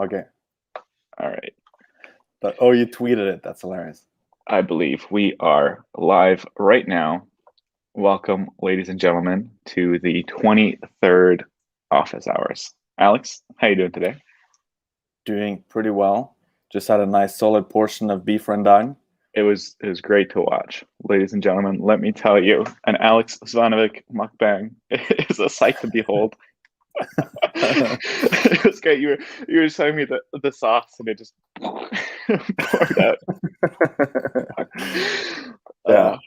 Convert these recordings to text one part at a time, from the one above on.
Okay. All right. But, oh, you tweeted it. That's hilarious. I believe we are live right now. Welcome, ladies and gentlemen, to the 23rd office hours. Alex, how you doing today? Doing pretty well. Just had a nice solid portion of beef rendang. It was great to watch. Ladies and gentlemen, let me tell you, an Alex Zvanovic mukbang is a sight to behold. It was great. You were showing me the sauce and it just poured out. Yeah.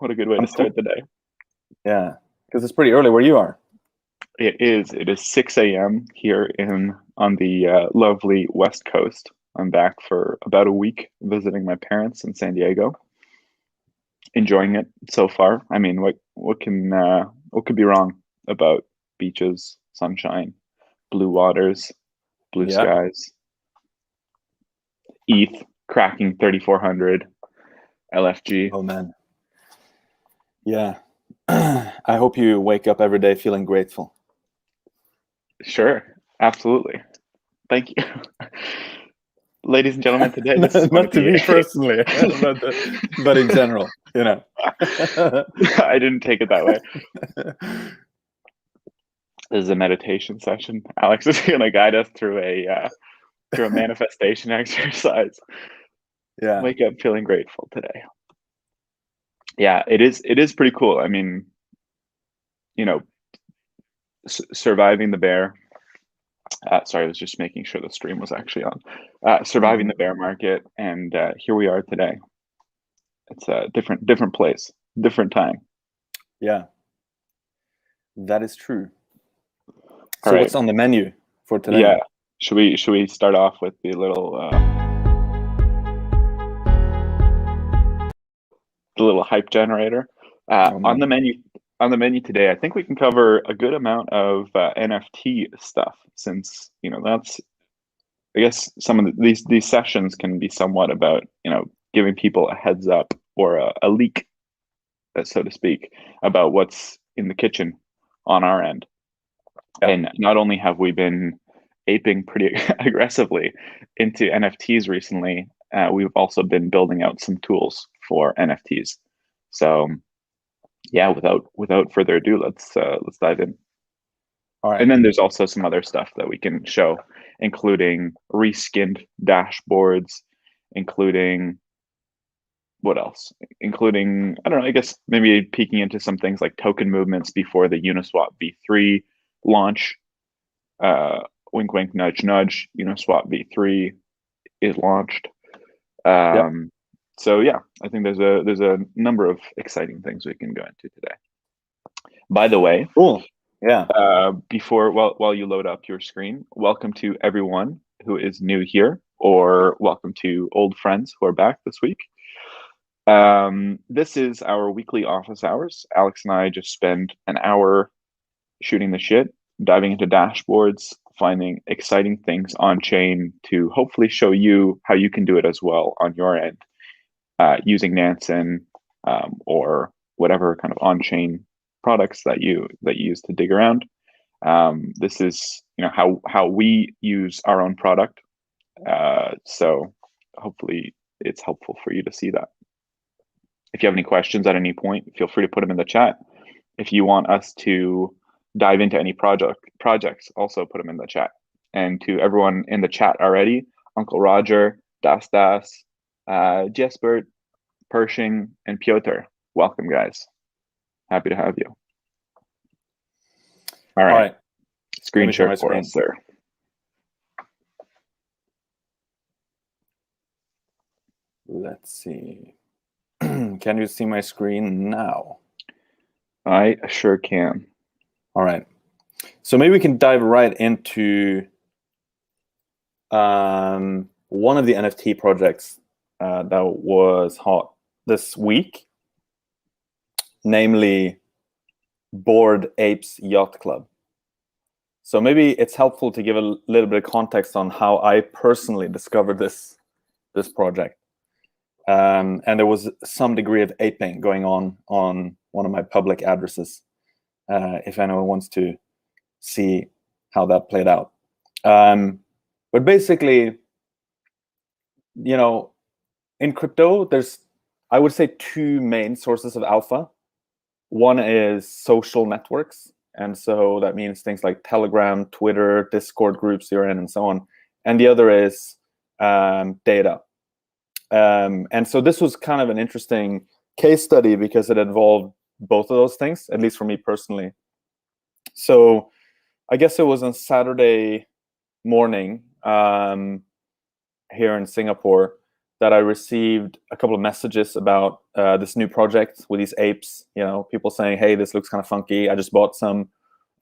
What a good way to start the day. Yeah, because it's pretty early where you are. It is 6 a.m. here on the lovely West Coast. I'm back for about a week visiting my parents in San Diego. Enjoying it so far. I mean, what could be wrong about beaches, sunshine, blue waters, blue skies, ETH cracking 3,400, LFG. Oh man. Yeah. I hope you wake up every day feeling grateful. Sure, absolutely. Thank you. Ladies and gentlemen, today this is not to me personally, but in general, you know. I didn't take it that way. This is a meditation session. Alex is going to guide us through a manifestation exercise. Yeah. Wake up feeling grateful today. Yeah, it is pretty cool. I mean, you know, surviving the bear. Sorry, I was just making sure the stream was actually on. Surviving the bear market, and here we are today. It's a different place, different time. Yeah, that is true. All so right. What's on the menu for today? Yeah, should we start off with the little hype generator on the menu today? I think we can cover a good amount of NFT stuff, since that's, I guess, some of these sessions can be somewhat about giving people a heads up or a leak, so to speak, about what's in the kitchen on our end. Yeah. And not only have we been aping pretty aggressively into NFTs recently, we've also been building out some tools for NFTs. So yeah, without further ado, let's dive in. All right. And then there's also some other stuff that we can show, including reskinned dashboards, including what else? Including, I don't know, I guess maybe peeking into some things like token movements before the Uniswap V3 launch. Wink, wink, nudge, nudge. Uniswap V3 is launched. So yeah, I think there's a number of exciting things we can go into today. By the way, cool. Yeah. While you load up your screen, welcome to everyone who is new here, or welcome to old friends who are back this week. This is our weekly office hours. Alex and I just spend an hour shooting the shit, diving into dashboards, finding exciting things on chain to hopefully show you how you can do it as well on your end, using Nansen or whatever kind of on-chain products that you use to dig around. This is how we use our own product. So hopefully it's helpful for you to see that. If you have any questions at any point, feel free to put them in the chat. If you want us to dive into any projects, also put them in the chat. And to everyone in the chat already, Uncle Roger, Das, Jesper, Pershing, and Piotr, welcome, guys. Happy to have you. All right. Screen share for us, sir. Let's see. Can you see my screen now? I sure can. All right. So maybe we can dive right into one of the NFT projects that was hot this week, namely Bored Apes Yacht Club. So maybe it's helpful to give a little bit of context on how I personally discovered this project. And there was some degree of aping going on one of my public addresses, if anyone wants to see how that played out. But basically, in crypto, there's, I would say, two main sources of alpha. One is social networks. And so that means things like Telegram, Twitter, Discord groups you're in, and so on. And the other is data. And so this was kind of an interesting case study because it involved both of those things, at least for me personally. So I guess it was on Saturday morning here in Singapore that I received a couple of messages about this new project with these apes, people saying, hey, this looks kind of funky. I just bought some.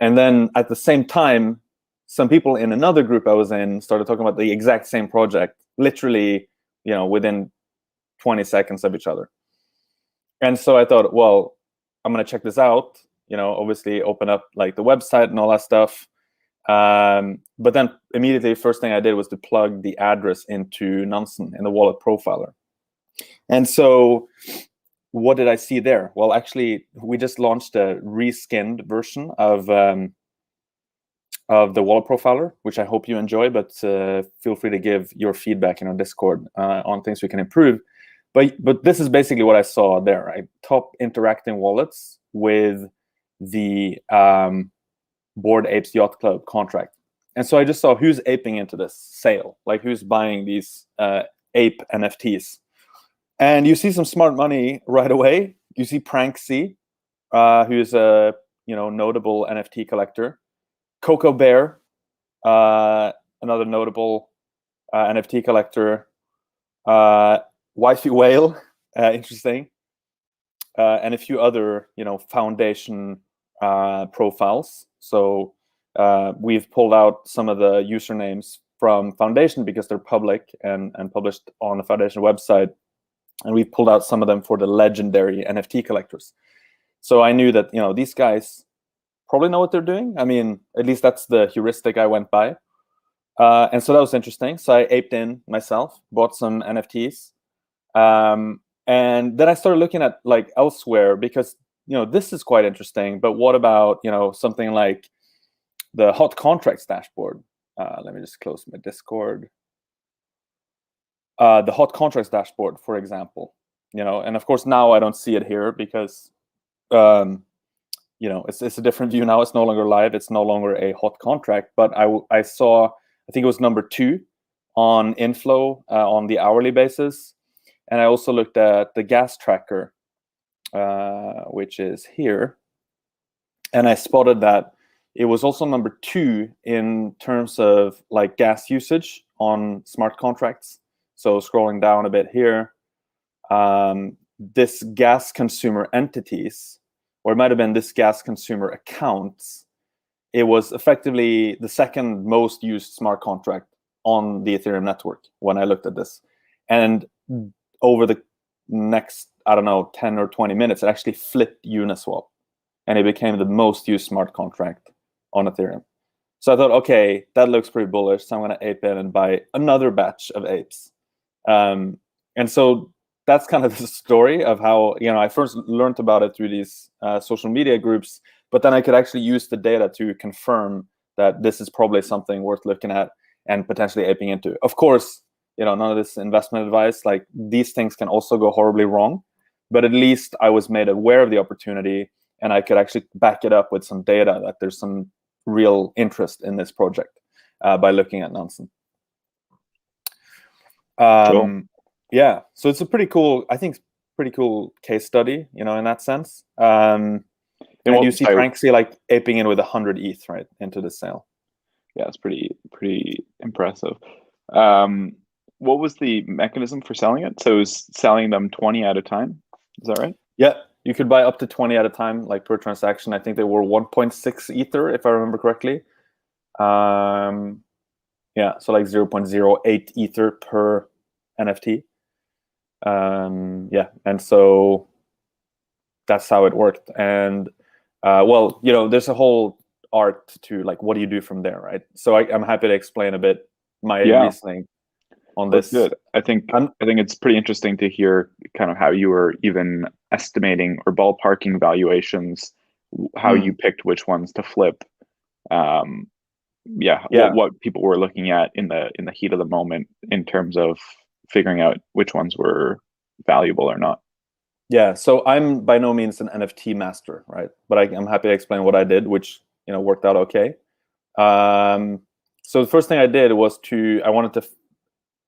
And then at the same time, some people in another group I was in started talking about the exact same project, literally, within 20 seconds of each other. And so I thought, well, I'm going to check this out, obviously open up like the website and all that stuff. But then immediately, first thing I did was to plug the address into Nansen in the wallet profiler. And so what did I see there? Well, actually, we just launched a reskinned version of the wallet profiler, which I hope you enjoy, but feel free to give your feedback in our Discord on things we can improve. But this is basically what I saw there, right? Top interacting wallets with the Bored Apes Yacht Club contract. And so I just saw who's aping into this sale, like who's buying these ape NFTs. And you see some smart money right away. You see Pranksy, who's a notable NFT collector. Coco Bear, another notable NFT collector. Wifey Whale, interesting. And a few other foundation profiles. So we've pulled out some of the usernames from Foundation because they're public and published on the Foundation website. And we've pulled out some of them for the legendary NFT collectors. So I knew that these guys probably know what they're doing. I mean, at least that's the heuristic I went by. And so that was interesting. So I aped in myself, bought some NFTs. And then I started looking at like elsewhere because this is quite interesting, but what about, something like the hot contracts dashboard? Let me just close my Discord. The hot contracts dashboard, for example, and of course now I don't see it here because, it's a different view now. It's no longer live. It's no longer a hot contract, but I saw, I think it was number 2 on inflow on the hourly basis. And I also looked at the gas tracker, which is here. And I spotted that it was also number 2 in terms of like gas usage on smart contracts. So scrolling down a bit here, this gas consumer entities, or it might have been this gas consumer accounts, it was effectively the second most used smart contract on the Ethereum network when I looked at this. And over the next, 10 or 20 minutes, it actually flipped Uniswap. And it became the most used smart contract on Ethereum. So I thought, okay, that looks pretty bullish. So I'm going to ape in and buy another batch of apes. And so that's kind of the story of how I first learned about it through these social media groups, but then I could actually use the data to confirm that this is probably something worth looking at and potentially aping into. Of course, none of this investment advice. Like these things can also go horribly wrong, but at least I was made aware of the opportunity and I could actually back it up with some data that there's some real interest in this project by looking at Nansen. Cool. Yeah, so it's a pretty cool case study, in that sense. And you see Pranksy like aping in with 100 ETH right into the sale. Yeah, it's pretty impressive. What was the mechanism for selling it? So it was selling them 20 at a time. Is that right? Yeah, you could buy up to 20 at a time, like per transaction. I think they were 1.6 Ether, if I remember correctly. Yeah, so like 0.08 Ether per NFT. Yeah, and so that's how it worked. And well, there's a whole art to like what do you do from there, right? So I'm happy to explain a bit my reasoning on this. That's good. I think it's pretty interesting to hear kind of how you were even estimating or ballparking valuations, how you picked which ones to flip. yeah, Yeah. what people were looking at in the heat of the moment in terms of figuring out which ones were valuable or not. Yeah, so I'm by no means an NFT master, right? But I'm happy to explain what I did, which worked out okay. So the first thing I did was I wanted to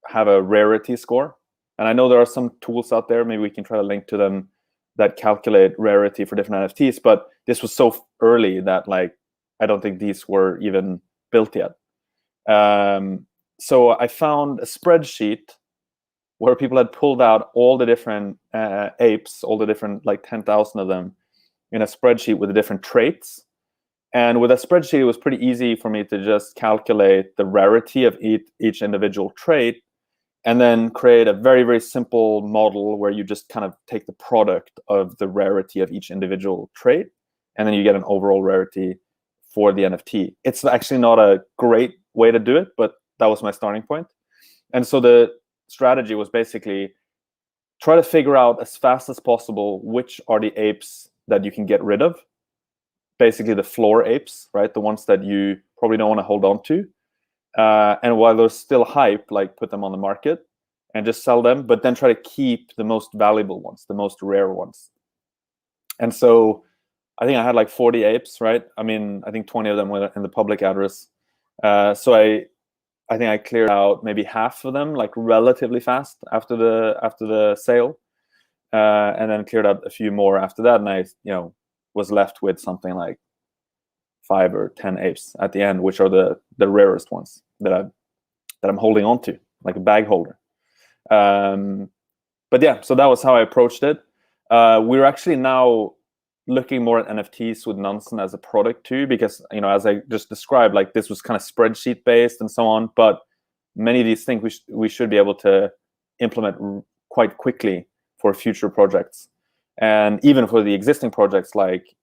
have a rarity score, and I know there are some tools out there. Maybe we can try to link to them that calculate rarity for different NFTs. But this was so early that I don't think these were even built yet. So I found a spreadsheet where people had pulled out all the different apes, all the different 10,000 of them, in a spreadsheet with the different traits. And with a spreadsheet, it was pretty easy for me to just calculate the rarity of each individual trait, and then create a very, very simple model where you just kind of take the product of the rarity of each individual trait, and then you get an overall rarity for the NFT. It's actually not a great way to do it, but that was my starting point. And so the strategy was basically try to figure out as fast as possible which are the apes that you can get rid of. Basically the floor apes, right? The ones that you probably don't want to hold on to. And while they're still hype, put them on the market and just sell them, but then try to keep the most valuable ones, the most rare ones. And so I think I had 40 apes, right? I mean, I think 20 of them were in the public address. So I think I cleared out maybe half of them relatively fast after the sale, and then cleared out a few more after that. And I was left with something like 5 or 10 apes at the end, which are the rarest ones that I'm holding on to, like a bag holder. But yeah, so that was how I approached it. We're actually now looking more at NFTs with Nansen as a product too, because as I just described, this was kind of spreadsheet based and so on. But many of these things we should be able to implement quite quickly for future projects, and even for the existing projects like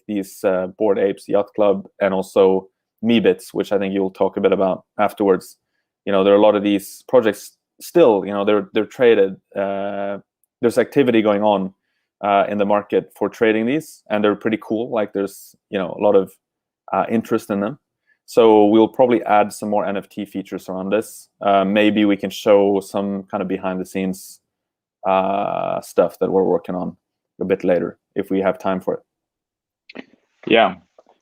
these Bored Apes Yacht Club, and also Meebits, which I think you'll talk a bit about afterwards. There are a lot of these projects still. They're traded. There's activity going on in the market for trading these, and they're pretty cool. There's a lot of interest in them. So we'll probably add some more NFT features around this. Maybe we can show some kind of behind the scenes stuff that we're working on a bit later if we have time for it. Yeah,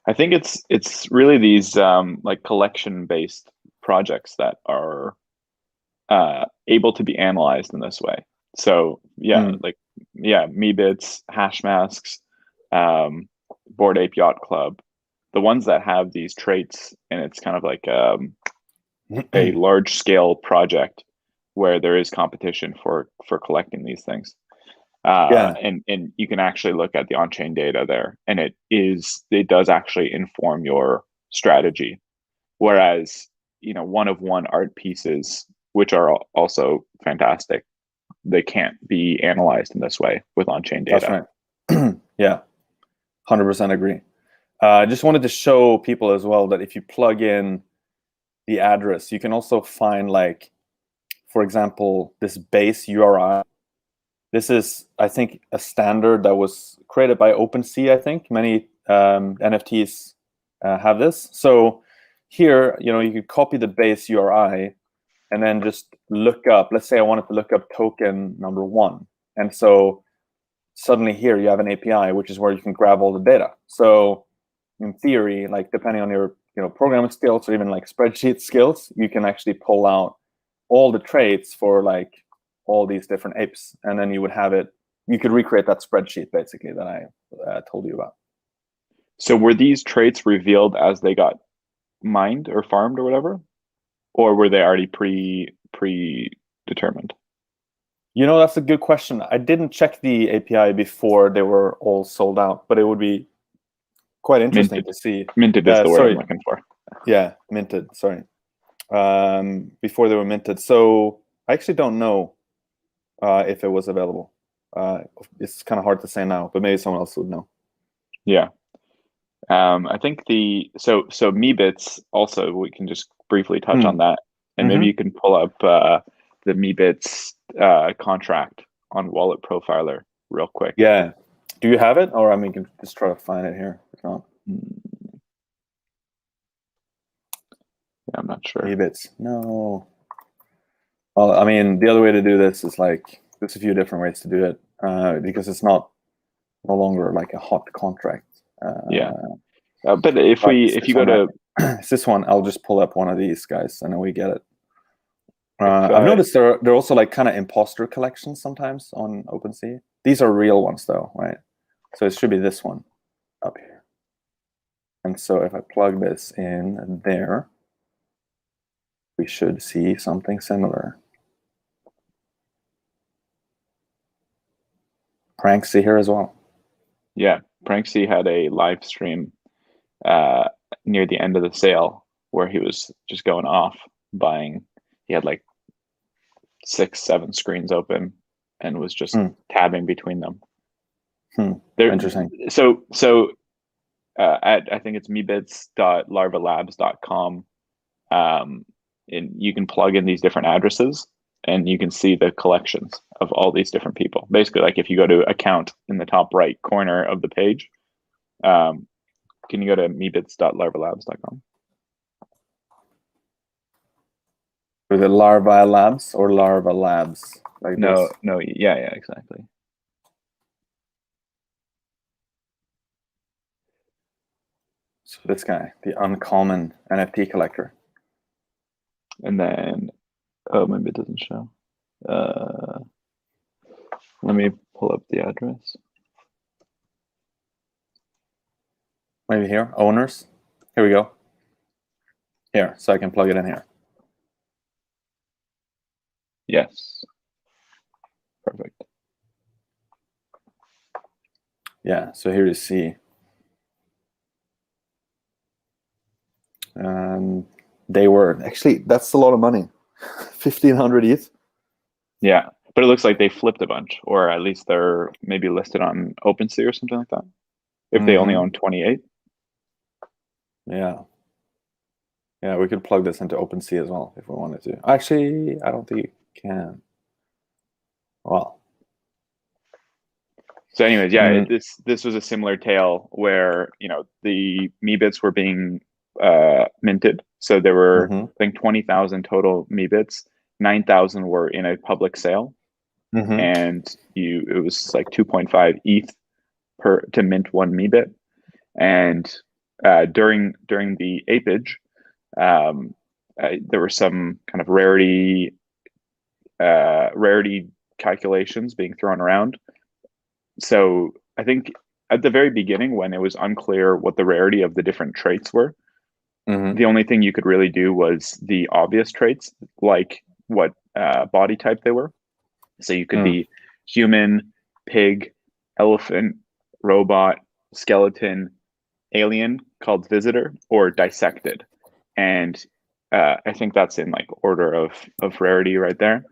I think it's really these collection based projects that are able to be analyzed in this way. So Meebits, Hash Masks, Bored Ape Yacht Club, the ones that have these traits, and it's kind of like a large scale project where there is competition for collecting these things. And you can actually look at the on-chain data there, and it does actually inform your strategy. Whereas, one of one art pieces, which are also fantastic, they can't be analyzed in this way with on-chain data. That's right. Yeah, 100% agree. I just wanted to show people as well that if you plug in the address, you can also find, for example, this base URI. This is, I think, a standard that was created by OpenSea. I think many NFTs have this. So here, you could copy the base URI and then just look up. Let's say I wanted to look up token number 1, and so suddenly here you have an API, which is where you can grab all the data. So in theory, depending on your programming skills or even spreadsheet skills, you can actually pull out all the traits for all these different apes, and then you would have it. You could recreate that spreadsheet basically that I told you about. So were these traits revealed as they got mined or farmed or whatever, or were they already predetermined? That's a good question. I didn't check the API before they were all sold out, but it would be quite interesting to see. Minted is the word I'm looking for. Yeah, minted. Sorry. Before they were minted. So I actually don't know if it was available. It's kind of hard to say now, but maybe someone else would know. Yeah. I think so Meebits also, we can just briefly touch on that, and maybe you can pull up the Meebits contract on Wallet Profiler real quick. Yeah. Do you have it, or I mean, you can just try to find it here if not? I'm not sure. Meebits. No. Well, I mean, the other way to do this is like, there's a few different ways to do it because it's no longer like a hot contract. But if you go to it's this one, I'll just pull up one of these guys and then we get it. I've noticed there are also like kind of imposter collections sometimes on OpenSea. These are real ones though, right? So it should be this one up here. And so if I plug this in there, we should see something similar. Pranksy here as well. Yeah, Pranksy had a live stream near the end of the sale where he was just going off buying. He had like 6-7 screens open and was just tabbing between them. Interesting. So at I think it's meebits.larvalabs.com, and you can plug in these different addresses and you can see the collections of all these different people. Basically, like if you go to account in the top right corner of the page, can you go to meebits.larvalabs.com? Was it Larva Labs or Larva Labs? Like No, this? yeah, exactly. So this guy, the uncommon NFT collector. And then, oh, maybe it doesn't show. Let me pull up the address. Maybe here, owners. Here we go. Here, so I can plug it in here. Yes. Perfect. Yeah, so here you see. They were actually, that's a lot of money. 1,500 ETH. Yeah, but it looks like they flipped a bunch, or at least they're maybe listed on OpenSea or something like that. If they only own 28. Yeah. Yeah, we could plug this into OpenSea as well if we wanted to. Actually, I don't think you can. Well. So anyways, yeah, this was a similar tale where, the Meebits were being minted. So there were, I think, 20,000 total Meebits. 9,000 were in a public sale. And it was like 2.5 ETH to mint one Meebit. And during the apage, there were some kind of rarity calculations being thrown around. So I think at the very beginning, when it was unclear what the rarity of the different traits were, the only thing you could really do was the obvious traits, like what body type they were. So you could be human, pig, elephant, robot, skeleton, alien called visitor, or dissected. And I think that's in like order of rarity right there.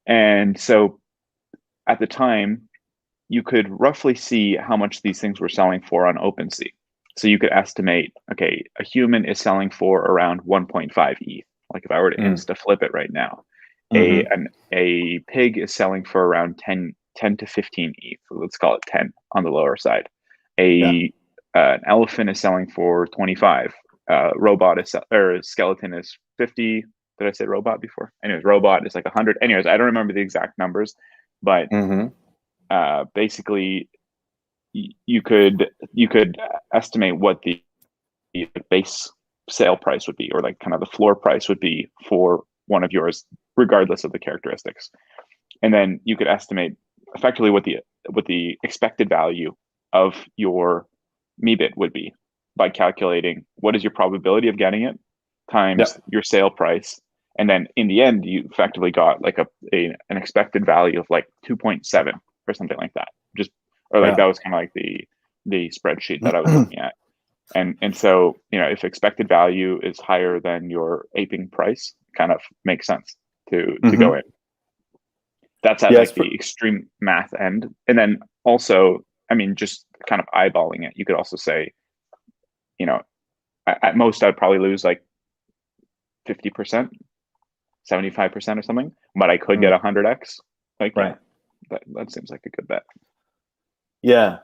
And so at the time, you could roughly see how much these things were selling for on OpenSea. So you could estimate, okay, a human is selling for around 1.5 ETH. Like if I were to insta flip it right now, a pig is selling for around 10 to 15 ETH. So let's call it 10 on the lower side. An elephant is selling for 25. Robot is or skeleton is 50. Did I say robot before? Anyways, robot is like 100. Anyways, I don't remember the exact numbers, but basically you could estimate what the base sale price would be, or like kind of the floor price would be for one of yours, regardless of the characteristics. And then you could estimate effectively what the expected value of your Meebit would be by calculating what is your probability of getting it times your sale price. And then in the end, you effectively got like an expected value of like 2.7 or something like that. That was kind of like the spreadsheet that I was looking at. And so, if expected value is higher than your aping price, kind of makes sense to go in. That's at the extreme math end. And then also, I mean, just kind of eyeballing it, you could also say, at most I'd probably lose like 50%, 75% or something, but I could get 100x. Like, that seems like a good bet. Yeah.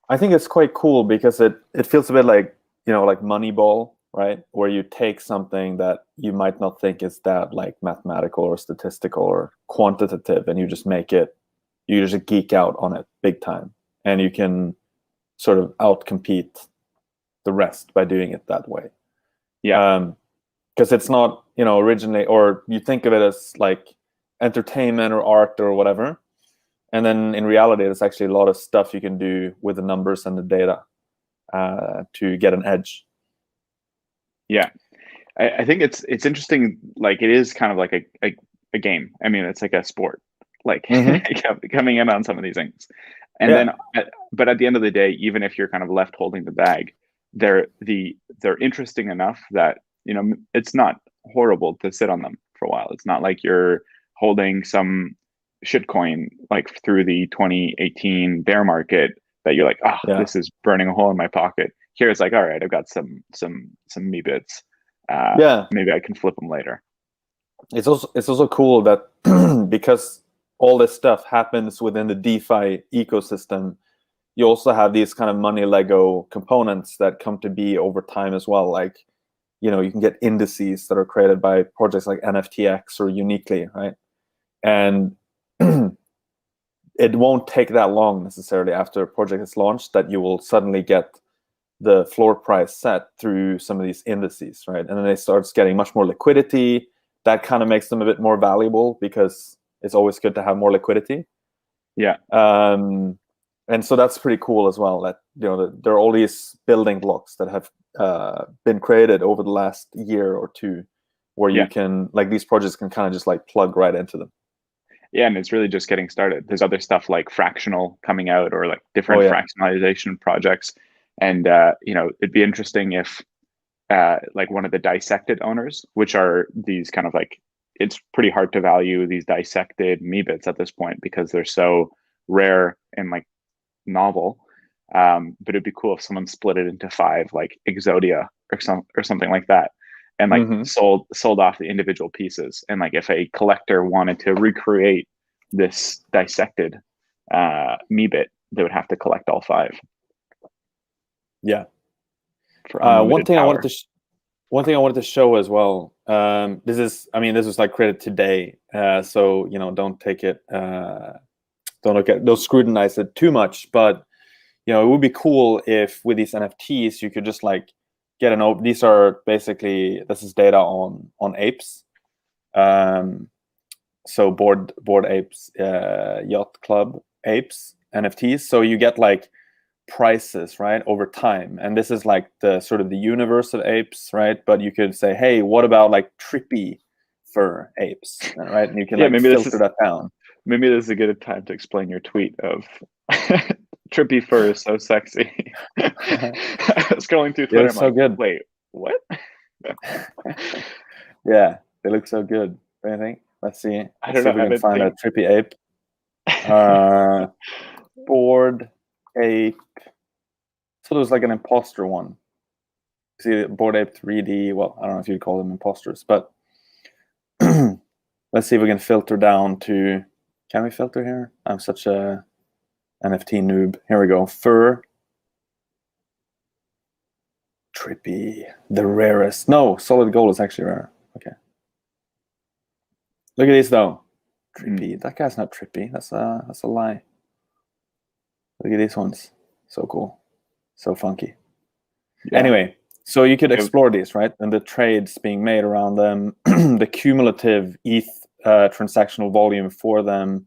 I think it's quite cool because it feels a bit like, like Moneyball, right? Where you take something that you might not think is that like mathematical or statistical or quantitative, and you just make it, you just geek out on it big time, and you can sort of outcompete the rest by doing it that way. Yeah. Because it's not, originally, or you think of it as like entertainment or art or whatever, and then in reality, there's actually a lot of stuff you can do with the numbers and the data to get an edge. Yeah. I think it's interesting. Like it is kind of like a game. I mean, it's like a sport, like coming in on some of these things. And then, but at the end of the day, even if you're kind of left holding the bag, they're interesting enough that, it's not horrible to sit on them for a while. It's not like you're holding some shitcoin like through the 2018 bear market that you're like, this is burning a hole in my pocket. Here it's like, all right, I've got some Meebits. Maybe I can flip them later. It's also cool that because all this stuff happens within the DeFi ecosystem, you also have these kind of money Lego components that come to be over time as well. Like, you can get indices that are created by projects like NFTX or Uniquely, right? And it won't take that long necessarily after a project is launched that you will suddenly get the floor price set through some of these indices, right? And then they start getting much more liquidity. That kind of makes them a bit more valuable because it's always good to have more liquidity. Yeah. And so that's pretty cool as well, that there are all these building blocks that have been created over the last year or two where you can, like, these projects can kind of just like plug right into them. Yeah, and it's really just getting started. There's other stuff like fractional coming out, or like different fractionalization projects. And it'd be interesting if like one of the dissected owners, which are these kind of like, it's pretty hard to value these dissected Meebits at this point because they're so rare and like novel. But it'd be cool if someone split it into 5 like Exodia or something like that, and like sold off the individual pieces. And like if a collector wanted to recreate this dissected Meebit, they would have to collect all 5. Yeah. One thing I wanted to show as well. This was like created today, so don't take it, don't scrutinize it too much. But it would be cool if with these NFTs you could just like get these are basically, this is data on Apes, so board Apes, Yacht Club Apes NFTs. So you get like prices, right, over time, and this is like the sort of the universe of apes, right? But you could say, hey, what about like trippy fur apes, right? And you can maybe filter that down. Maybe this is a good time to explain your tweet of trippy fur is so sexy. I was scrolling through Twitter. They look so good. Wait, what? Yeah, they look so good. What do you think? Let's see. I don't know. If we can find a trippy ape. Board ape. So there's like an imposter one. See, Board Ape 3D. Well, I don't know if you'd call them imposters, but let's see if we can filter down to. Can we filter here? I'm such a NFT noob. Here we go. Fur. Trippy. The rarest. No, solid gold is actually rare. Okay. Look at these though. Trippy. That guy's not trippy. That's a lie. Look at these ones. So cool. So funky. Yeah. Anyway, so you could explore these, right? And the trades being made around them, the cumulative ETH transactional volume for them,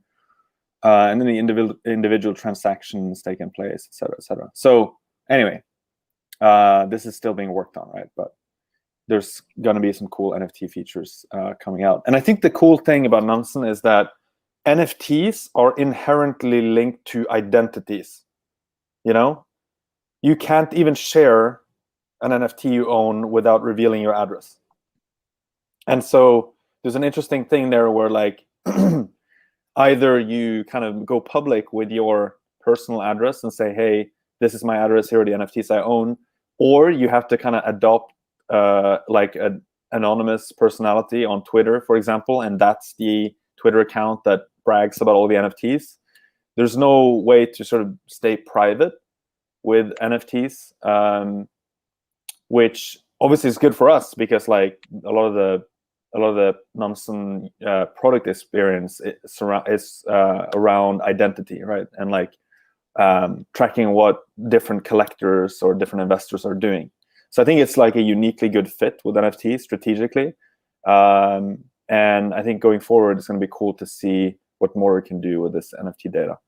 and then the individual transactions taking place, et cetera, et cetera. So anyway, this is still being worked on, right? But there's going to be some cool NFT features coming out. And I think the cool thing about Nansen is that NFTs are inherently linked to identities. You can't even share an NFT you own without revealing your address. And so there's an interesting thing there where like either you kind of go public with your personal address and say, hey, this is my address, here are the NFTs I own, or you have to kind of adopt like an anonymous personality on Twitter, for example, and that's the Twitter account that brags about all the NFTs. There's no way to sort of stay private with NFTs, which obviously it's good for us because like a lot of the Nansen product experience is around identity, right? And like tracking what different collectors or different investors are doing. So I think it's like a uniquely good fit with NFTs strategically. And I think going forward, it's going to be cool to see what more we can do with this NFT data.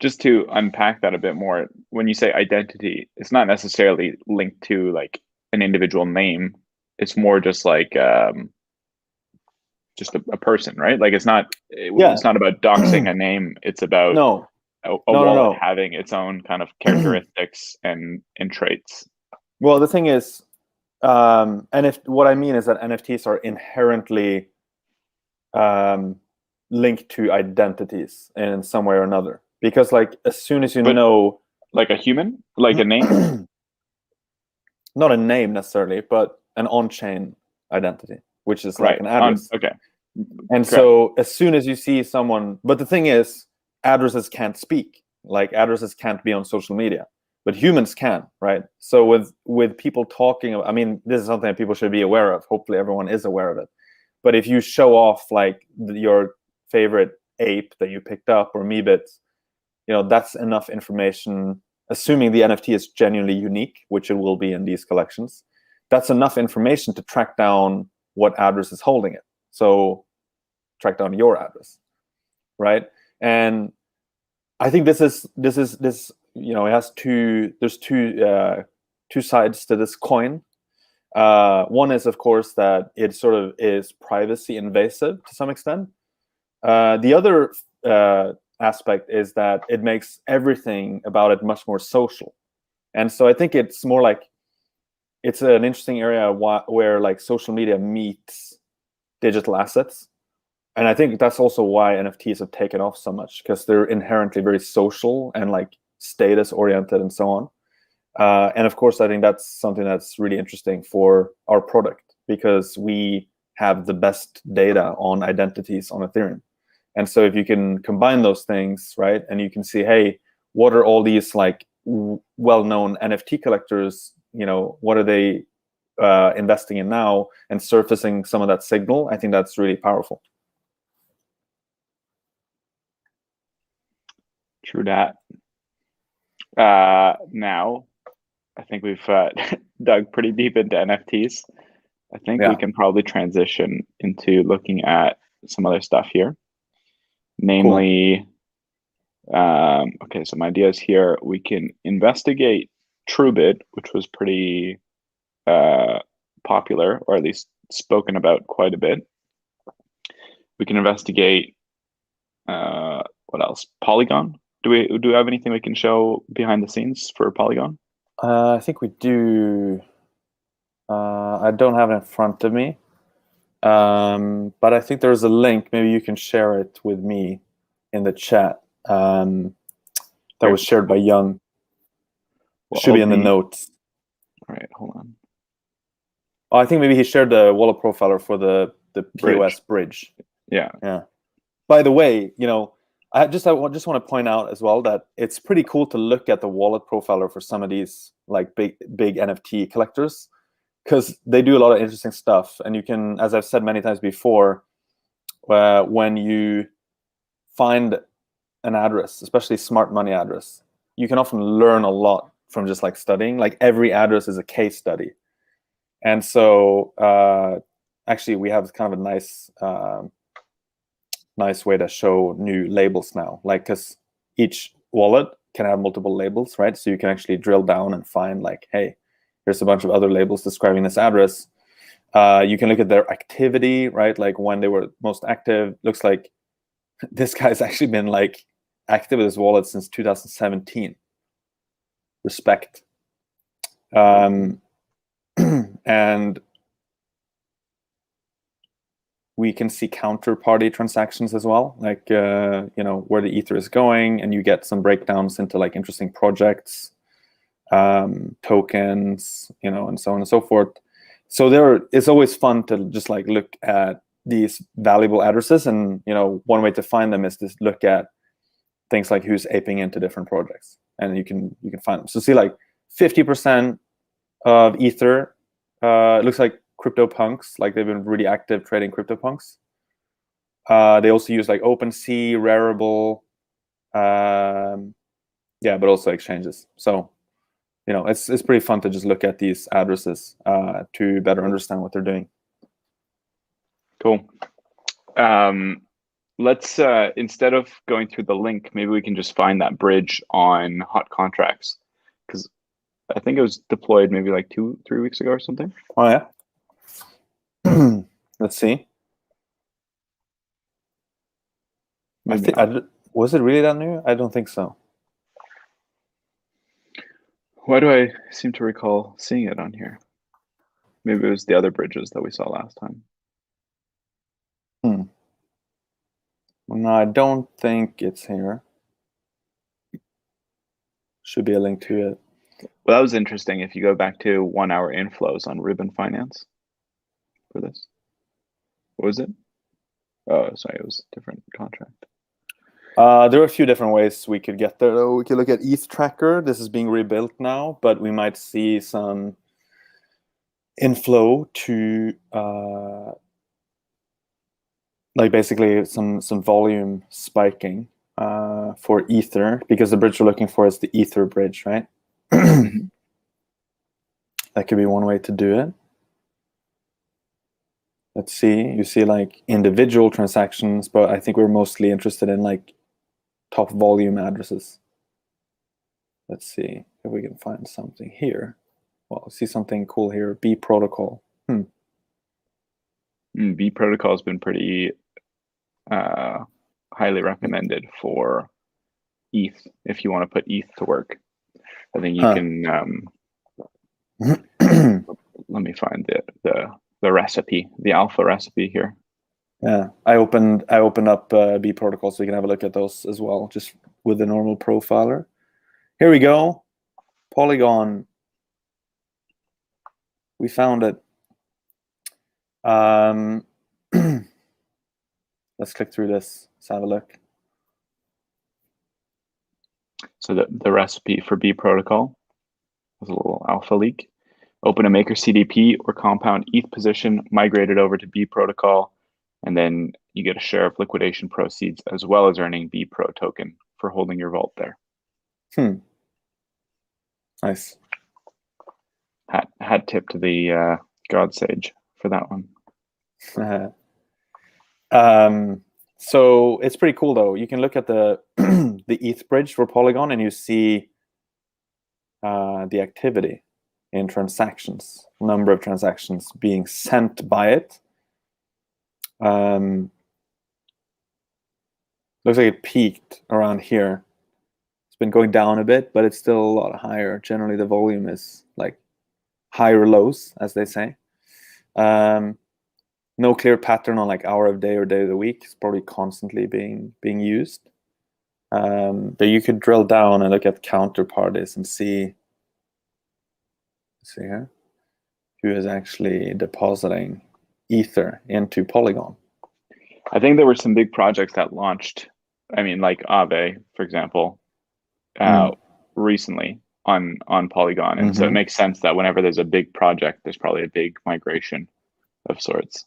Just to unpack that a bit more, when you say identity, it's not necessarily linked to like an individual name. It's more just like just a person, right? Like it's not about doxing a name. It's about a wallet having its own kind of characteristics and traits. Well, the thing is, what I mean is that NFTs are inherently linked to identities in some way or another. Because like as soon as you know, like a human, like a name, not a name necessarily, but an on-chain identity, which is like an address. Okay. And so as soon as you see someone, but the thing is, addresses can't speak. Like addresses can't be on social media, but humans can, right? So with people talking, I mean, this is something that people should be aware of. Hopefully everyone is aware of it. But if you show off like your favorite ape that you picked up or Meebits, that's enough information, assuming the NFT is genuinely unique, which it will be in these collections. That's enough information to track down what address is holding it. So track down your address, right? And I think this it has there's two sides to this coin. One is, of course, that it sort of is privacy invasive to some extent. The other aspect is that it makes everything about it much more social. And so I think it's more like it's an interesting area where like social media meets digital assets. And I think that's also why NFTs have taken off so much, because they're inherently very social and like status oriented and so on. And of course, I think that's something that's really interesting for our product, because we have the best data on identities on Ethereum. And so if you can combine those things, right, and you can see, hey, what are all these like well-known NFT collectors, what are they investing in now, and surfacing some of that signal, I think that's really powerful. True that. Now, I think we've dug pretty deep into NFTs. I think we can probably transition into looking at some other stuff here. Namely, cool. Okay, some ideas here. We can investigate TrueBit, which was pretty popular, or at least spoken about quite a bit. We can investigate what else? Polygon. Do we have anything we can show behind the scenes for Polygon? I think we do. I don't have it in front of me, but I think there's a link. Maybe you can share it with me in the chat. That was shared by Young. Well, should be in the notes. All right, hold on. Oh, I think maybe he shared the wallet profiler for the PoS bridge. Yeah. By the way, I just want to point out as well that it's pretty cool to look at the wallet profiler for some of these like big NFT collectors, because they do a lot of interesting stuff. And you can, as I've said many times before, when you find an address, especially smart money address, you can often learn a lot from just like studying. Like every address is a case study. And so actually we have kind of a nice way to show new labels now, like, because each wallet can have multiple labels, right? So you can actually drill down and find like, hey, here's a bunch of other labels describing this address. You can look at their activity, right? Like when they were most active. Looks like this guy's actually been like active with his wallet since 2017. Respect. And we can see counterparty transactions as well, like where the Ether is going, and you get some breakdowns into like interesting projects, tokens, and so on and so forth. So it's always fun to just like look at these valuable addresses, and one way to find them is to look at things like who's aping into different projects, and you can find them. So see like 50% of Ether It looks like CryptoPunks, like they've been really active trading CryptoPunks. They also use like OpenSea, Rarible, yeah, but also exchanges. So, it's pretty fun to just look at these addresses to better understand what they're doing. Cool. Let's instead of going through the link, maybe we can just find that bridge on hot contracts, because I think it was deployed maybe like 2-3 weeks ago or something. Oh yeah. Let's see. Was it really that new? I don't think so. Why do I seem to recall seeing it on here? Maybe it was the other bridges that we saw last time. No, I don't think it's here. Should be a link to it. Well, that was interesting. If you go back to 1 hour inflows on Ribbon Finance for this, what was it? Oh, sorry, it was a different contract. There are a few different ways we could get there, though. We could look at ETH Tracker. This is being rebuilt now, but we might see some inflow to like basically some volume spiking for Ether, because the bridge we're looking for is the Ether bridge, right? That could be one way to do it. Let's see. You see like individual transactions, but I think we're mostly interested in like top volume addresses. Let's see if we can find something here. Well, see something cool here. B protocol. B protocol has been pretty highly recommended for ETH. If you want to put ETH to work, I think you can. Let me find the recipe, the alpha recipe here. Yeah, I opened up B protocol so we can have a look at those as well, just with the normal profiler. Here we go. Polygon. We found it. Let's click through this. Let's have a look. So the recipe for B protocol was a little alpha leak. Open a maker CDP or compound ETH position, migrate it over to B protocol, and then you get a share of liquidation proceeds as well as earning B Pro token for holding your vault there. Nice. Hat tip to the God Sage for that one. So it's pretty cool though. You can look at the the ETH bridge for Polygon, and you see the activity in transactions, number of transactions being sent by it. Looks like it peaked around here. It's been going down a bit, but it's still a lot higher. Generally, the volume is like higher lows, as they say. No clear pattern on like hour of day or day of the week. It's probably constantly being used. But you could drill down and look at counterparties and see here who is actually depositing Ether into Polygon. I think there were some big projects that launched. I mean, like Aave, for example, recently on Polygon, and so it makes sense that whenever there's a big project, there's probably a big migration of sorts.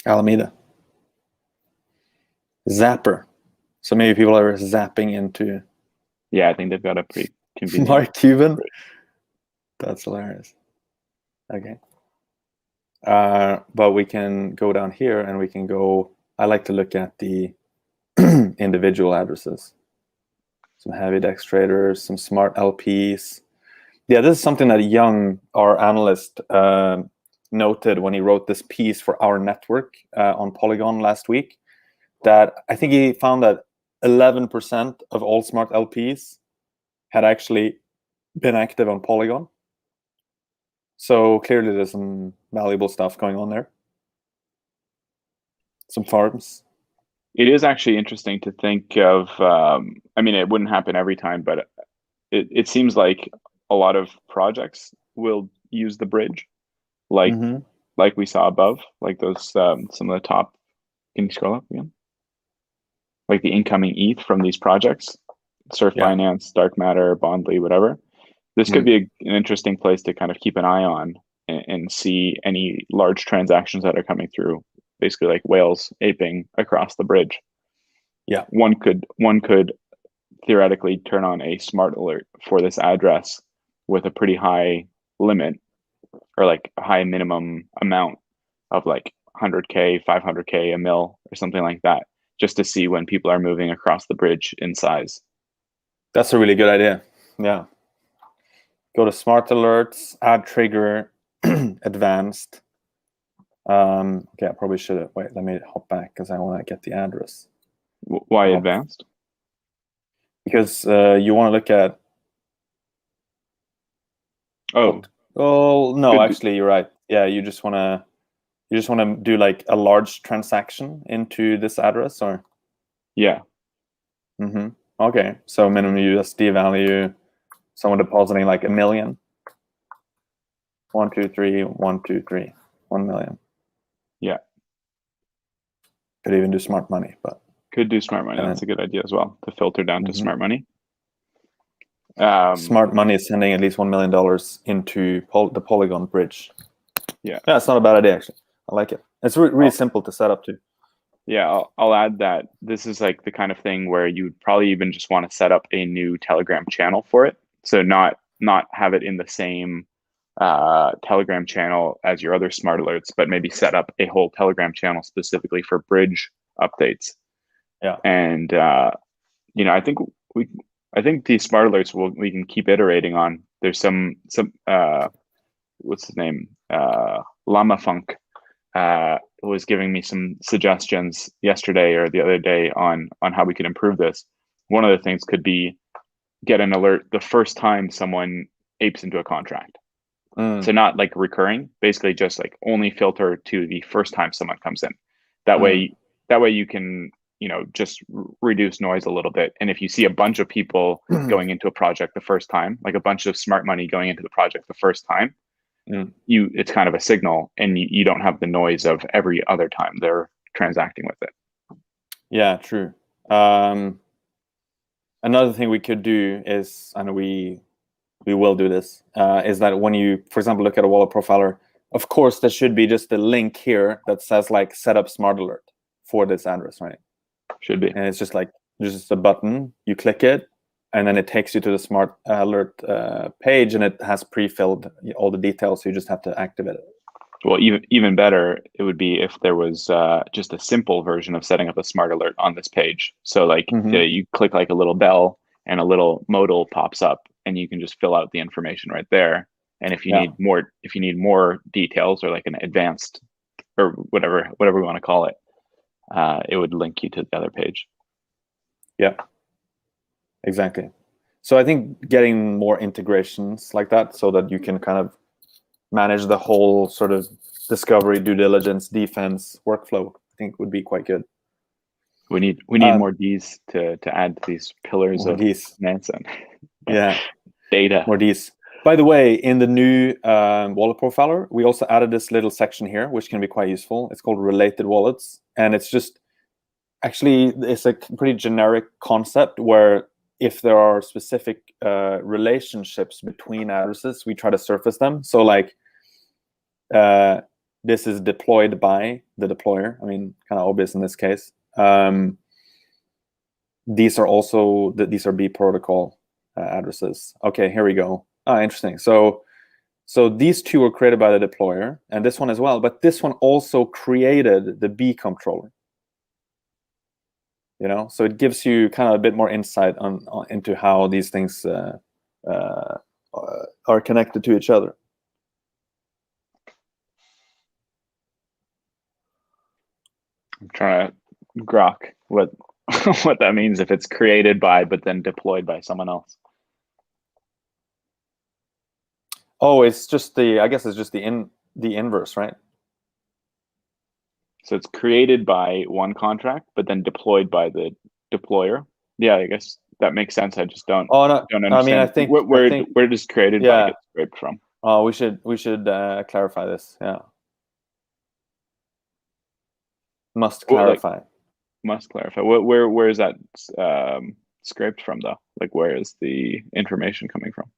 Alameda. Zapper. So maybe people are zapping into. Yeah, I think they've got a pretty convenient. Mark Cuban. That's hilarious. Okay. But we can go down here and we can go. I like to look at the individual addresses. Some heavy DEX traders, some smart LPs. Yeah, this is something that Young, our analyst, noted when he wrote this piece for our network on Polygon last week. That I think he found that 11% of all smart LPs had actually been active on Polygon. So clearly there's some valuable stuff going on there. Some farms. It is actually interesting to think of, I mean, it wouldn't happen every time, but it seems like a lot of projects will use the bridge, like we saw above, like those, some of the top, can you scroll up again? Like the incoming ETH from these projects, Surf Finance, Dark Matter, Bondly, whatever. This could be an interesting place to kind of keep an eye on and see any large transactions that are coming through, basically like whales aping across the bridge. Yeah. One could theoretically turn on a smart alert for this address with a pretty high limit, or like a high minimum amount of like 100K, 500K, a mil, or something like that, just to see when people are moving across the bridge in size. That's a really good idea. Yeah. Go to smart alerts, add trigger, advanced. Okay, I probably should have. Wait, let me hop back because I want to get the address. Why advanced? Because you want to look at. Oh no, actually, you're right. Yeah, you just want to do like a large transaction into this address, or yeah. Okay, so minimum USD value. Someone depositing like 1 million. 1, 2, 3, 1, 2, 3, 1 million. Yeah. Could even do smart money, but could do smart money. That's a good idea as well, to filter down to smart money. Smart money is sending at least $1 million into the Polygon bridge. Yeah, it's not a bad idea actually. I like it. It's really simple to set up too. Yeah, I'll add that this is like the kind of thing where you'd probably even just want to set up a new Telegram channel for it. So not have it in the same Telegram channel as your other smart alerts, but maybe set up a whole Telegram channel specifically for bridge updates. Yeah. And I think these smart alerts we can keep iterating on. There's some what's his name? Llama Funk was giving me some suggestions yesterday or the other day on how we could improve this. One of the things could be get an alert the first time someone apes into a contract. So not like recurring, basically just like only filter to the first time someone comes in. That way you can, just reduce noise a little bit. And if you see a bunch of people going into a project the first time, like a bunch of smart money going into the project the first time, it's kind of a signal, and you don't have the noise of every other time they're transacting with it. Yeah, true. Another thing we could do is, and we will do this, is that when you, for example, look at a wallet profiler, of course, there should be just a link here that says like set up smart alert for this address, right? Should be. And it's just like, just a button, you click it, and then it takes you to the smart alert page, and it has pre-filled all the details, so you just have to activate it. Well, even better, it would be if there was just a simple version of setting up a smart alert on this page. So like you click like a little bell and a little modal pops up, and you can just fill out the information right there. And if you need more details, or like an advanced or whatever we want to call it, it would link you to the other page. Yeah, exactly. So I think getting more integrations like that, so that you can kind of manage the whole sort of discovery, due diligence, defense workflow, I think would be quite good. We need more Ds to add to these pillars of Nansen. Yeah, data. More Ds. By the way, in the new wallet profiler, we also added this little section here, which can be quite useful. It's called related wallets, and it's just it's a pretty generic concept where if there are specific relationships between addresses, we try to surface them. So like this is deployed by the deployer. I mean, kind of obvious in this case. These are also these are B protocol addresses. Okay, here we go. Interesting. So these two were created by the deployer, and this one as well. But this one also created the B controller. So it gives you kind of a bit more insight into how these things are connected to each other. I'm trying to grok what what that means, if it's created by but then deployed by someone else. Oh, it's just I guess it's just the inverse, right? So it's created by one contract, but then deployed by the deployer. Yeah, I guess that makes sense. I just don't understand. I mean, I think where does created by get scraped from? Oh, we should clarify this. Yeah, must clarify. Must clarify. Where is that scraped from though? Like, where is the information coming from?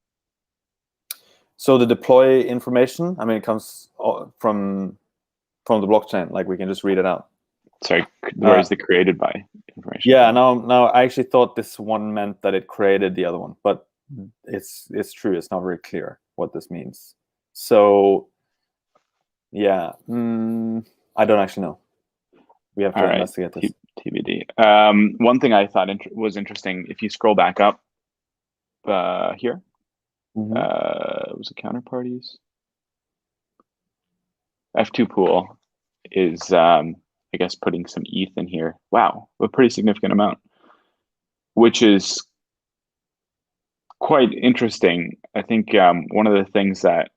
So the deploy information, I mean, it comes from the blockchain. Like we can just read it out. Sorry, where is the created by information? Yeah, now I actually thought this one meant that it created the other one, but it's true. It's not very clear what this means. So yeah, I don't actually know. We have to investigate this. TBD. One thing I thought was interesting, if you scroll back up here, was it counterparties? F2 pool is, I guess, putting some ETH in here. Wow, a pretty significant amount, which is quite interesting. I think one of the things that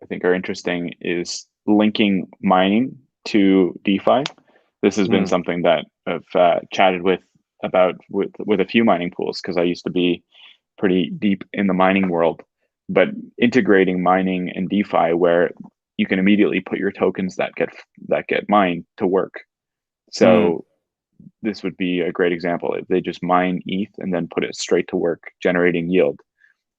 I think are interesting is linking mining to DeFi. This has been something that I've chatted with a few mining pools, because I used to be pretty deep in the mining world. But integrating mining and DeFi, where you can immediately put your tokens that get mined to work. So this would be a great example. If they just mine ETH and then put it straight to work, generating yield.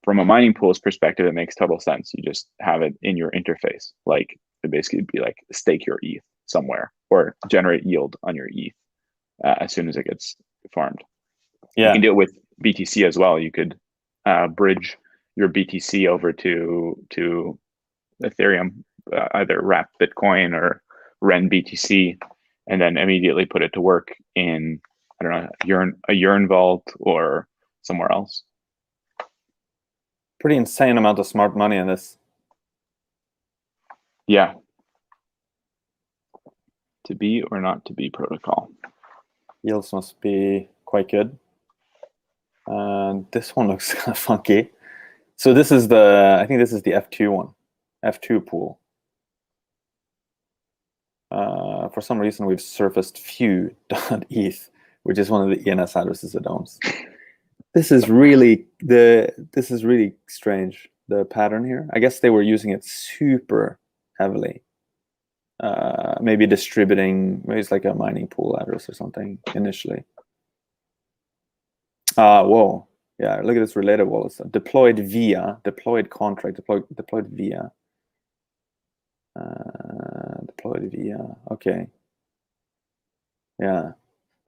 From a mining pool's perspective, it makes total sense. You just have it in your interface. Like it basically be like stake your ETH somewhere or generate yield on your ETH as soon as it gets farmed. Yeah. You can do it with BTC as well. You could bridge your BTC over to Ethereum, either wrap Bitcoin or Ren BTC, and then immediately put it to work in, I don't know, a Yearn vault or somewhere else. Pretty insane amount of smart money in this. Yeah. To be or not to be protocol. Yields must be quite good. And this one looks kind of funky. So this is I think this is the F2 one, F2 pool. For some reason, we've surfaced few.eth, which is one of the ENS addresses it owns. This is really strange, the pattern here. I guess they were using it super heavily. Maybe distributing, maybe it's like a mining pool address or something initially. Whoa. Yeah, look at this related wallet. Deployed via, deployed contract, deployed via. Deployed via, okay. Yeah.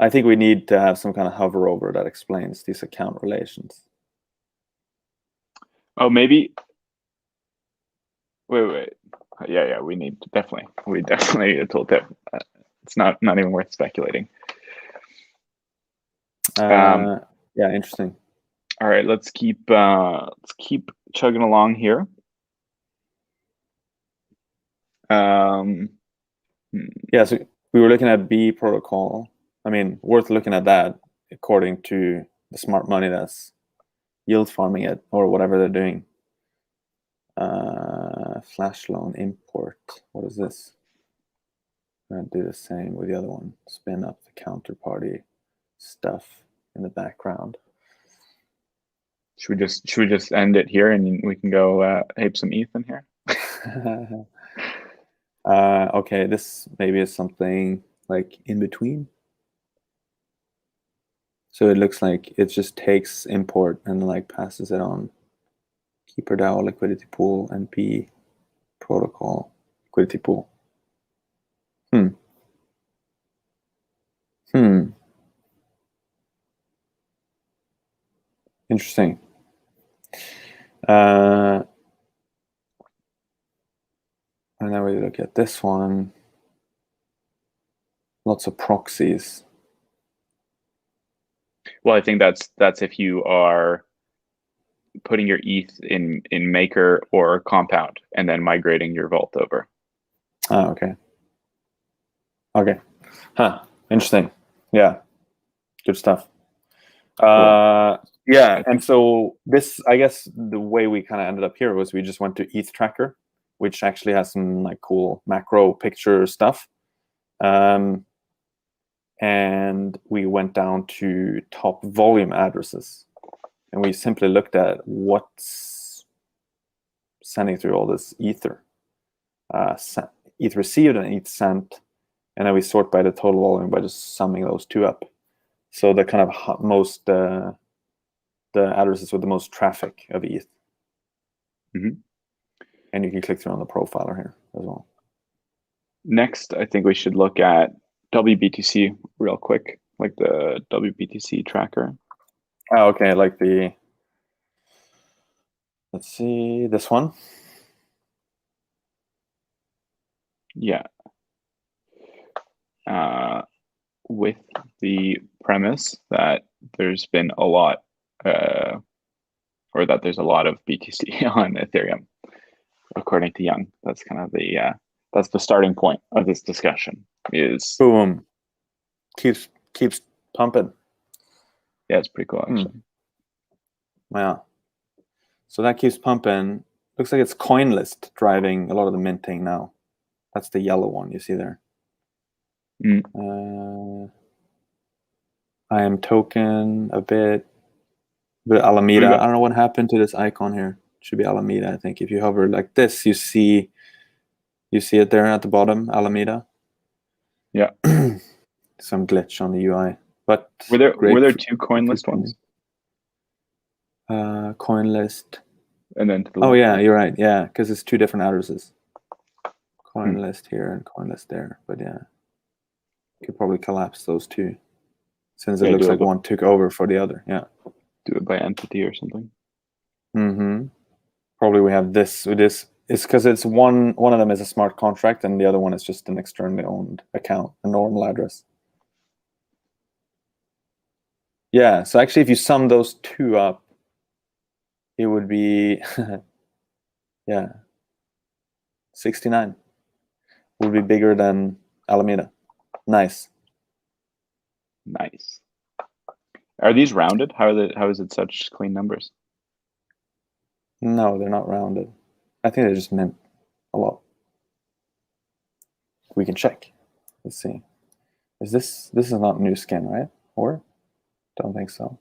I think we need to have some kind of hover over that explains these account relations. Oh, maybe. Wait. Yeah, we need definitely a tooltip. It's not even worth speculating. Yeah, interesting. All right, let's keep chugging along here. Yeah, so we were looking at B protocol. I mean, worth looking at that according to the smart money that's yield farming it or whatever they're doing. Flash loan import. What is this? I'm going to do the same with the other one. Spin up the counterparty stuff in the background. Should we just end it here and we can go ape some ETH in here? Okay, this maybe is something like in between. So it looks like it just takes import and like passes it on. Keeper DAO liquidity pool and P protocol liquidity pool. Interesting. And then we look at this one. Lots of proxies. Well, I think that's if you are putting your ETH in Maker or Compound and then migrating your vault over. Oh, okay. Okay. Huh. Interesting. Yeah. Good stuff. Cool. Yeah. And so this, I guess the way we kind of ended up here was we just went to ETH Tracker, which actually has some like cool macro picture stuff. And we went down to top volume addresses. And we simply looked at what's sending through all this Ether. ETH received and ETH sent. And then we sort by the total volume by just summing those two up. So the kind of most, the addresses with the most traffic of ETH. Mhm. And you can click through on the profiler here as well. Next, I think we should look at WBTC real quick, like the WBTC tracker. Oh, okay, like the, let's see, this one. Yeah. With the premise that there's been a lot, or that there's a lot of BTC on Ethereum, according to Young. That's kind of that's the starting point of this discussion. Is Boom, keeps pumping. Yeah, it's pretty cool actually. Yeah. So that keeps pumping. Looks like it's CoinList driving a lot of the minting now. That's the yellow one you see there. I am token a bit Alameda. I don't know what happened to this icon here. It should be Alameda, I think. If you hover like this, you see it there at the bottom, Alameda. Yeah. Some glitch on the UI. But were there two CoinList ones? CoinList. And then to the oh left. Yeah, you're right. Yeah, because it's two different addresses. CoinList here and CoinList there. But yeah, you could probably collapse those two, since it looks like one took over for the other. Yeah. Do it by entity or something. Probably we have this. It's because it's one of them is a smart contract and the other one is just an externally owned account, a normal address. Yeah, so actually if you sum those two up, it would be yeah, 69 would be bigger than Alameda. Nice. Are these rounded? How is it such clean numbers? No, they're not rounded. I think they just meant a lot. We can check. Let's see. This is not new skin, right? Or don't think so.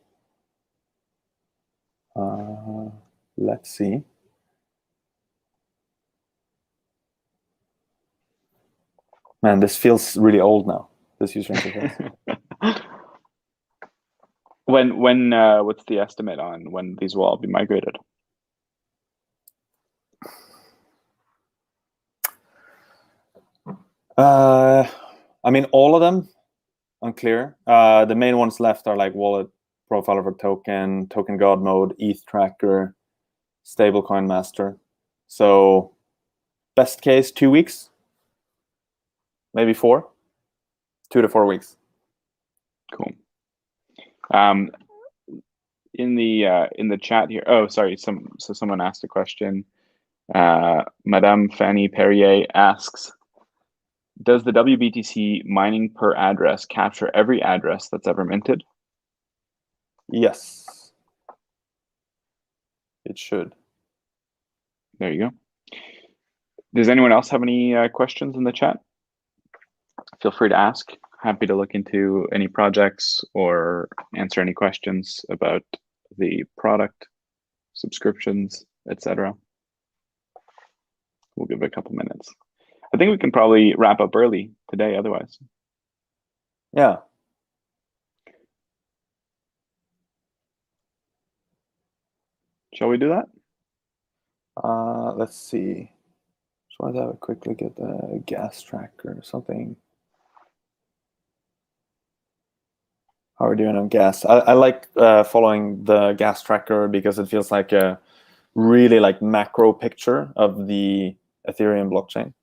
Let's see. Man, this feels really old now, this user interface. What's the estimate on when these will all be migrated? I mean, all of them, unclear. The main ones left are like wallet profiler for token god mode, ETH tracker, stablecoin master. So best case 2 weeks, maybe 4, 2 to 4 weeks. Cool. In the chat here. Oh, sorry. Someone asked a question. Madame Fanny Perrier asks, does the WBTC mining per address capture every address that's ever minted? Yes. It should. There you go. Does anyone else have any questions in the chat? Feel free to ask. Happy to look into any projects or answer any questions about the product, subscriptions, etc. We'll give it a couple minutes. I think we can probably wrap up early today otherwise. Yeah. Shall we do that? Let's see. Just wanted to have a quick look at the gas tracker or something. How are we doing on gas? I like following the gas tracker because it feels like a really like macro picture of the Ethereum blockchain.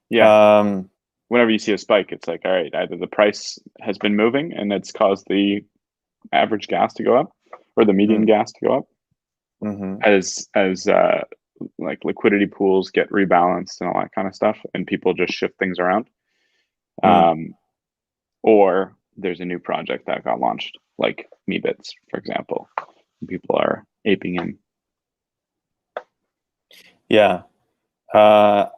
Yeah. Whenever you see a spike, it's like, all right, either the price has been moving and it's caused the average gas to go up, or the median gas to go up, as like liquidity pools get rebalanced and all that kind of stuff, and people just shift things around. Or there's a new project that got launched, like Meebits, for example. People are aping in. Yeah. I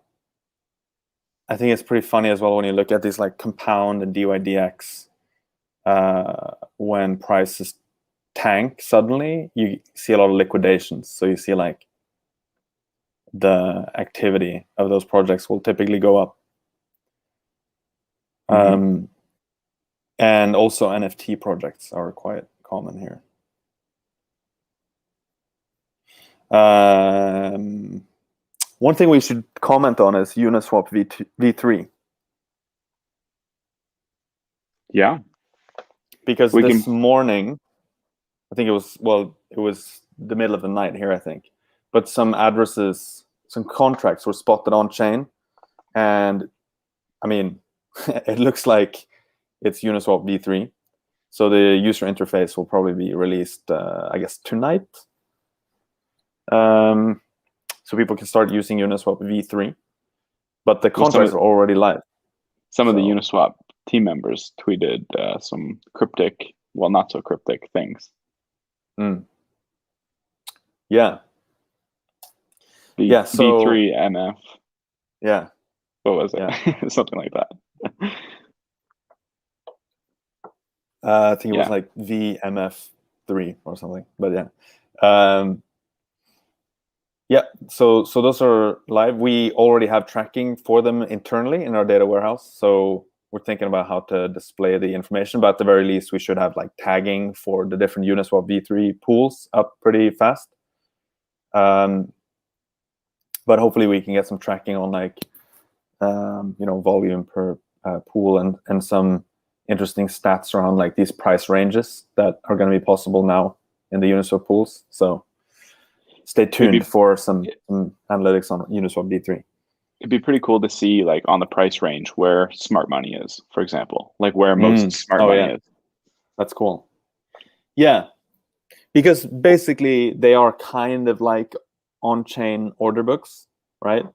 think it's pretty funny as well when you look at these like Compound and DYDX. When prices tank suddenly, you see a lot of liquidations. So you see like the activity of those projects will typically go up. And also NFT projects are quite common here. One thing we should comment on is Uniswap V3. Yeah. Because this morning, I think it was the middle of the night here, I think. But some addresses, some contracts were spotted on chain. And I mean, it looks like it's Uniswap V3. So the user interface will probably be released, I guess, tonight. So people can start using Uniswap V3. But the contracts are already live. Some of the Uniswap team members tweeted some cryptic, well, not so cryptic things. Yeah. So V3MF. Yeah. What was it? Yeah. Something like that. I think it was like VMF3 or something. But yeah. Yeah, so those are live. We already have tracking for them internally in our data warehouse. So we're thinking about how to display the information. But at the very least, we should have like tagging for the different Uniswap V3 pools up pretty fast. But hopefully we can get some tracking on like, volume per pool and some interesting stats around like these price ranges that are going to be possible now in the Uniswap pools. So stay tuned for some analytics on Uniswap V3. It'd be pretty cool to see like on the price range where smart money is, for example, like where most smart money is. That's cool. Yeah, because basically they are kind of like on-chain order books, right?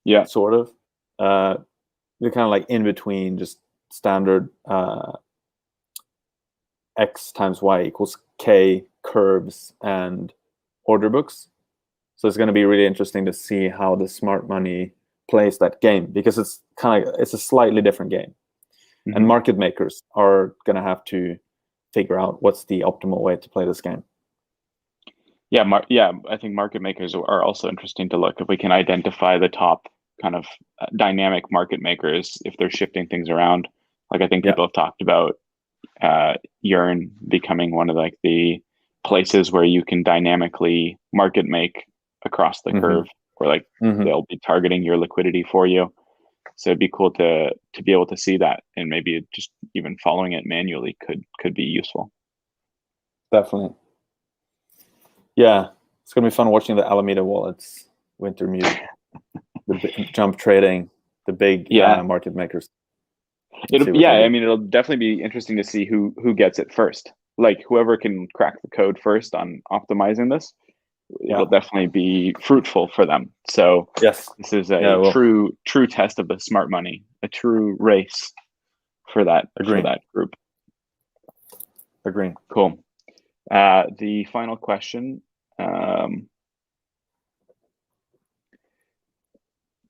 Yeah, sort of. They're kind of like in between just standard X times Y equals K curves and order books. So it's going to be really interesting to see how the smart money plays that game, because it's a slightly different game. And market makers are going to have to figure out what's the optimal way to play this game. Yeah, I think market makers are also interesting to look if we can identify the top kind of dynamic market makers if they're shifting things around. Like I think people have talked about Yearn becoming one of like the places where you can dynamically market make across the curve, or like they'll be targeting your liquidity for you. So it'd be cool to be able to see that, and maybe just even following it manually could be useful. Definitely. Yeah, it's gonna be fun watching the Alameda wallets, Wintermute, the jump trading, the big market makers. I mean, it'll definitely be interesting to see who gets it first. Like whoever can crack the code first on optimizing this, it will definitely be fruitful for them. So yes, this is a true test of the smart money, a true race for that group. Agree. Cool. The final question.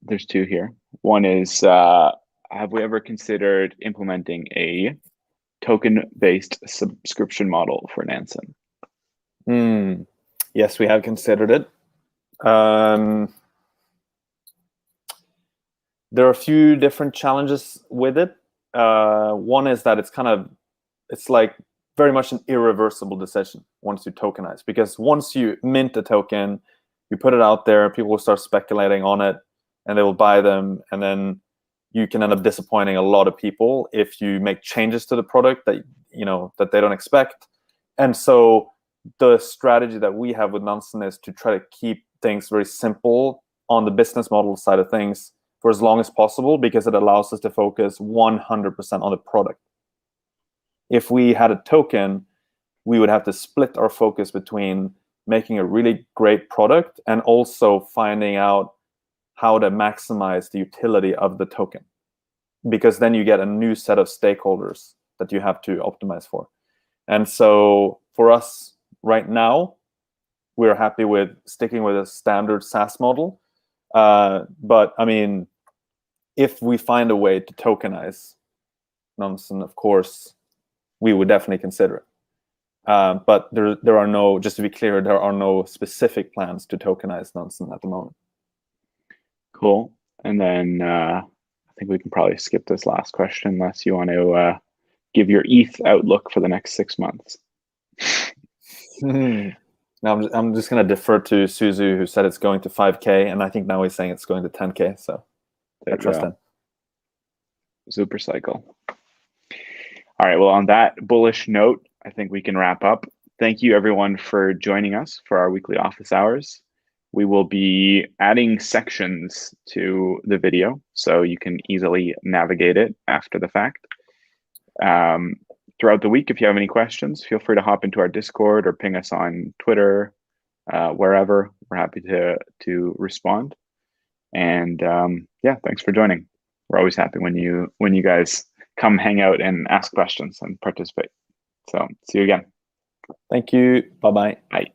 There's two here. One is, have we ever considered implementing a token-based subscription model for Nansen? Yes, we have considered it. There are a few different challenges with it. One is that it's like very much an irreversible decision once you tokenize, because once you mint a token, you put it out there, people will start speculating on it, and they will buy them, and then you can end up disappointing a lot of people if you make changes to the product that they don't expect. And so the strategy that we have with Nansen is to try to keep things very simple on the business model side of things for as long as possible, because it allows us to focus 100% on the product. If we had a token, we would have to split our focus between making a really great product and also finding out how to maximize the utility of the token, because then you get a new set of stakeholders that you have to optimize for. And so for us right now, we're happy with sticking with a standard SaaS model. But I mean, if we find a way to tokenize Nansen, of course, we would definitely consider it. But there are no, just to be clear, there are no specific plans to tokenize Nansen at the moment. Cool. And then I think we can probably skip this last question unless you want to give your ETH outlook for the next 6 months. Now I'm just going to defer to Suzu, who said it's going to 5K, and I think now he's saying it's going to 10K. So I trust him. Super cycle. All right. Well, on that bullish note, I think we can wrap up. Thank you, everyone, for joining us for our weekly office hours. We will be adding sections to the video so you can easily navigate it after the fact. Throughout the week, if you have any questions, feel free to hop into our Discord or ping us on Twitter, wherever. We're happy to respond. And yeah, thanks for joining. We're always happy when you guys come hang out and ask questions and participate. So see you again. Thank you. Bye-bye. Bye.